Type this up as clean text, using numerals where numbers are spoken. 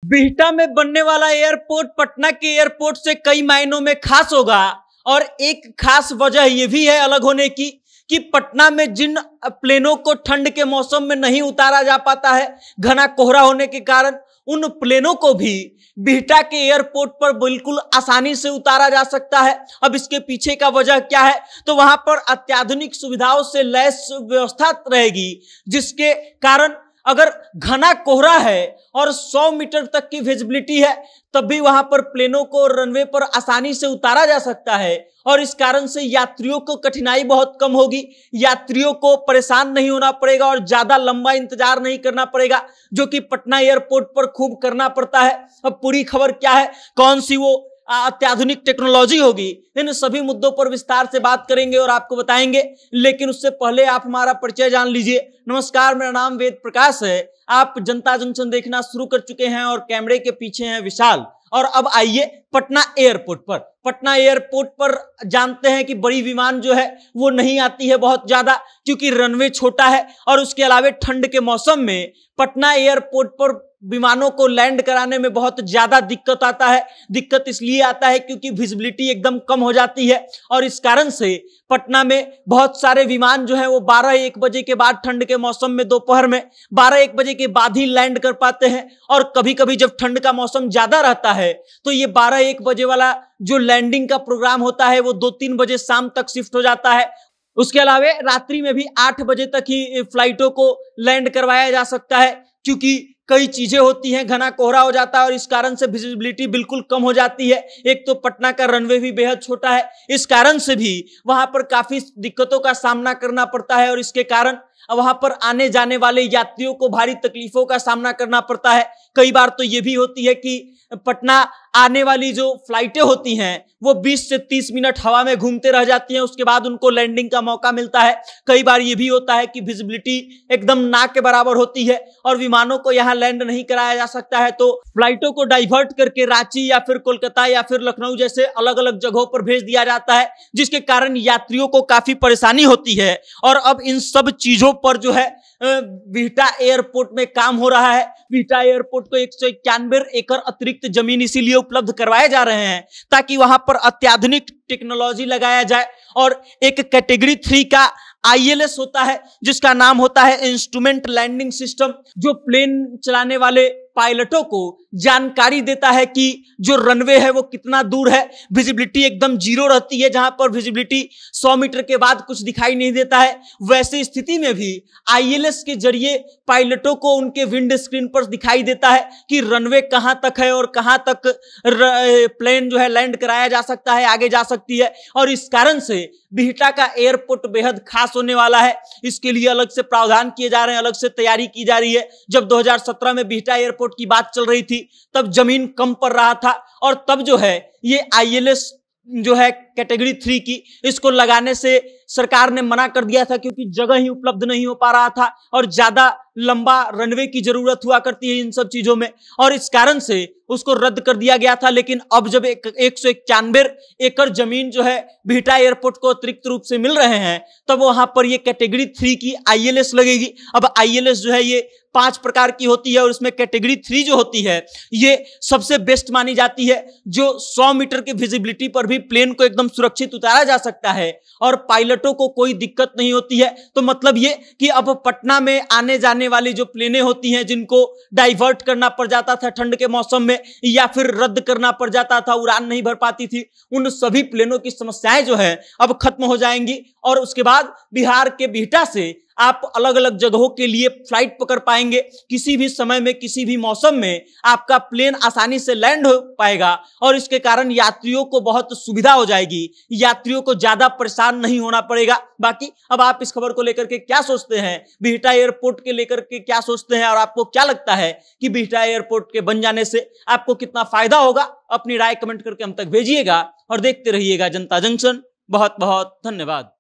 बिहटा में बनने वाला एयरपोर्ट पटना के एयरपोर्ट से कई मायनों में खास होगा और एक खास वजह यह भी है अलग होने की कि पटना में जिन प्लेनों को ठंड के मौसम में नहीं उतारा जा पाता है घना कोहरा होने के कारण, उन प्लेनों को भी बिहटा के एयरपोर्ट पर बिल्कुल आसानी से उतारा जा सकता है। अब इसके पीछे का वजह क्या है, तो वहां पर अत्याधुनिक सुविधाओं से लैस व्यवस्था रहेगी, जिसके कारण अगर घना कोहरा है और 100 मीटर तक की विजिबिलिटी है तब भी वहां पर प्लेनों को रनवे पर आसानी से उतारा जा सकता है और इस कारण से यात्रियों को कठिनाई बहुत कम होगी। यात्रियों को परेशान नहीं होना पड़ेगा और ज्यादा लंबा इंतजार नहीं करना पड़ेगा, जो कि पटना एयरपोर्ट पर खूब करना पड़ता है। अब पूरी खबर क्या है, कौन सी वो अत्याधुनिक टेक्नोलॉजी होगी, इन सभी मुद्दों पर विस्तार से बात करेंगे और आपको बताएंगे। लेकिन उससे पहले आप हमारा परिचय जान लीजिए। नमस्कार, मेरा नाम वेद प्रकाश है। आप जनता जंक्शन देखना शुरू कर चुके हैं और कैमरे के पीछे हैं विशाल। और अब आइए पटना एयरपोर्ट पर। पटना एयरपोर्ट पर जानते हैं कि बड़ी विमान जो है वो नहीं आती है बहुत ज्यादा, क्योंकि रनवे छोटा है और उसके अलावा ठंड के मौसम में पटना एयरपोर्ट पर विमानों को लैंड कराने में बहुत ज्यादा दिक्कत आता है। दिक्कत इसलिए आता है क्योंकि विजिबिलिटी एकदम कम हो जाती है और इस कारण से पटना में बहुत सारे विमान जो है वो 12-1 बजे के बाद, ठंड के मौसम में दोपहर में 12-1 बजे के बाद ही लैंड कर पाते हैं। और कभी कभी जब ठंड का मौसम ज्यादा रहता है तो ये 12-1 बजे वाला जो लैंडिंग का प्रोग्राम होता है वो 2-3 बजे शाम तक शिफ्ट हो जाता है। उसके अलावा रात्रि में भी 8 बजे तक ही फ्लाइटों को लैंड करवाया जा सकता है, क्योंकि कई चीजें होती हैं, घना कोहरा हो जाता है और इस कारण से विजिबिलिटी बिल्कुल कम हो जाती है। एक तो पटना का रनवे भी बेहद छोटा है, इस कारण से भी वहां पर काफी दिक्कतों का सामना करना पड़ता है और इसके कारण वहां पर आने जाने वाले यात्रियों को भारी तकलीफों का सामना करना पड़ता है। कई बार तो ये भी होती है कि पटना आने वाली जो फ्लाइटें होती हैं वो 20 से 30 मिनट हवा में घूमते रह जाती हैं, उसके बाद उनको लैंडिंग का मौका मिलता है। कई बार ये भी होता है कि विजिबिलिटी एकदम ना के बराबर होती है और विमानों को यहाँ लैंड नहीं कराया जा सकता है, तो फ्लाइटों को डाइवर्ट करके रांची या फिर कोलकाता या फिर लखनऊ जैसे अलग अलग जगहों पर भेज दिया जाता है, जिसके कारण यात्रियों को काफी परेशानी होती है। और अब इन सब चीजों पर जो है बिहटा एयरपोर्ट में काम हो रहा है। बिहटा एयरपोर्ट को 191 एकड़ अतिरिक्त जमीन इसीलिए उपलब्ध करवाए जा रहे हैं ताकि वहां पर अत्याधुनिक टेक्नोलॉजी लगाया जाए। और एक कैटेगरी 3 का ILS होता है जिसका नाम होता है इंस्ट्रूमेंट लैंडिंग सिस्टम, जो प्लेन चलाने वाले पायलटों को जानकारी देता है कि जो रनवे है वो कितना दूर है। विजिबिलिटी एकदम जीरो रहती है, जहां पर विजिबिलिटी 100 मीटर के बाद कुछ दिखाई नहीं देता है। वैसी स्थिति में भी ILS के जरिए पायलटों को उनके विंड स्क्रीन पर दिखाई देता है कि रनवे कहां तक है और कहां तक प्लेन जो है लैंड कराया जा सकता है, आगे जा सकती है। और इस कारण से बिहटा का एयरपोर्ट बेहद खास होने वाला है। इसके लिए अलग से प्रावधान किए जा रहे हैं, अलग से तैयारी की जा रही है। जब 2017 में बिहटा एयरपोर्ट की बात चल रही थी तब जमीन कम पड़ रहा था और तब जो है ये ILS जो है कैटेगरी 3 की, इसको लगाने से सरकार ने मना कर दिया था क्योंकि जगह ही उपलब्ध नहीं हो पा रहा था और ज्यादा लंबा रनवे की जरूरत हुआ करती है इन सब चीजों में, और इस कारण से उसको रद्द कर दिया गया था। लेकिन अब जब 191 एकड़ जमीन जो है बिहटा एयरपोर्ट को अतिरिक्त रूप से मिल रहे हैं तब वहां पर ये कैटेगरी 3 की ILS लगेगी। अब ILS जो है ये 5 प्रकार की होती है और उसमें कैटेगरी 3 जो होती है ये सबसे बेस्ट मानी जाती है, जो 100 मीटर की विजिबिलिटी पर भी प्लेन को एकदम सुरक्षित उतारा जा सकता है और पायलटों को कोई दिक्कत नहीं होती है। तो मतलब ये कि अब पटना में आने जाने वाली जो प्लेनें होती हैं जिनको डाइवर्ट करना पड़ जाता था ठंड के मौसम में या फिर रद्द करना पड़ जाता था, उड़ान नहीं भर पाती थी, उन सभी प्लेनों की समस्याएं जो है अब खत्म हो जाएंगी। और उसके बाद बिहार के बिहटा से आप अलग अलग जगहों के लिए फ्लाइट पकड़ पाएंगे। किसी भी समय में किसी भी मौसम में आपका प्लेन आसानी से लैंड हो पाएगा और इसके कारण यात्रियों को बहुत सुविधा हो जाएगी, यात्रियों को ज्यादा परेशान नहीं होना पड़ेगा। बाकी अब आप इस खबर को लेकर के क्या सोचते हैं, बिहटा एयरपोर्ट के लेकर के क्या सोचते हैं और आपको क्या लगता है कि बिहटा एयरपोर्ट के बन जाने से आपको कितना फायदा होगा, अपनी राय कमेंट करके हम तक भेजिएगा और देखते रहिएगा जनता जंक्शन। बहुत बहुत धन्यवाद।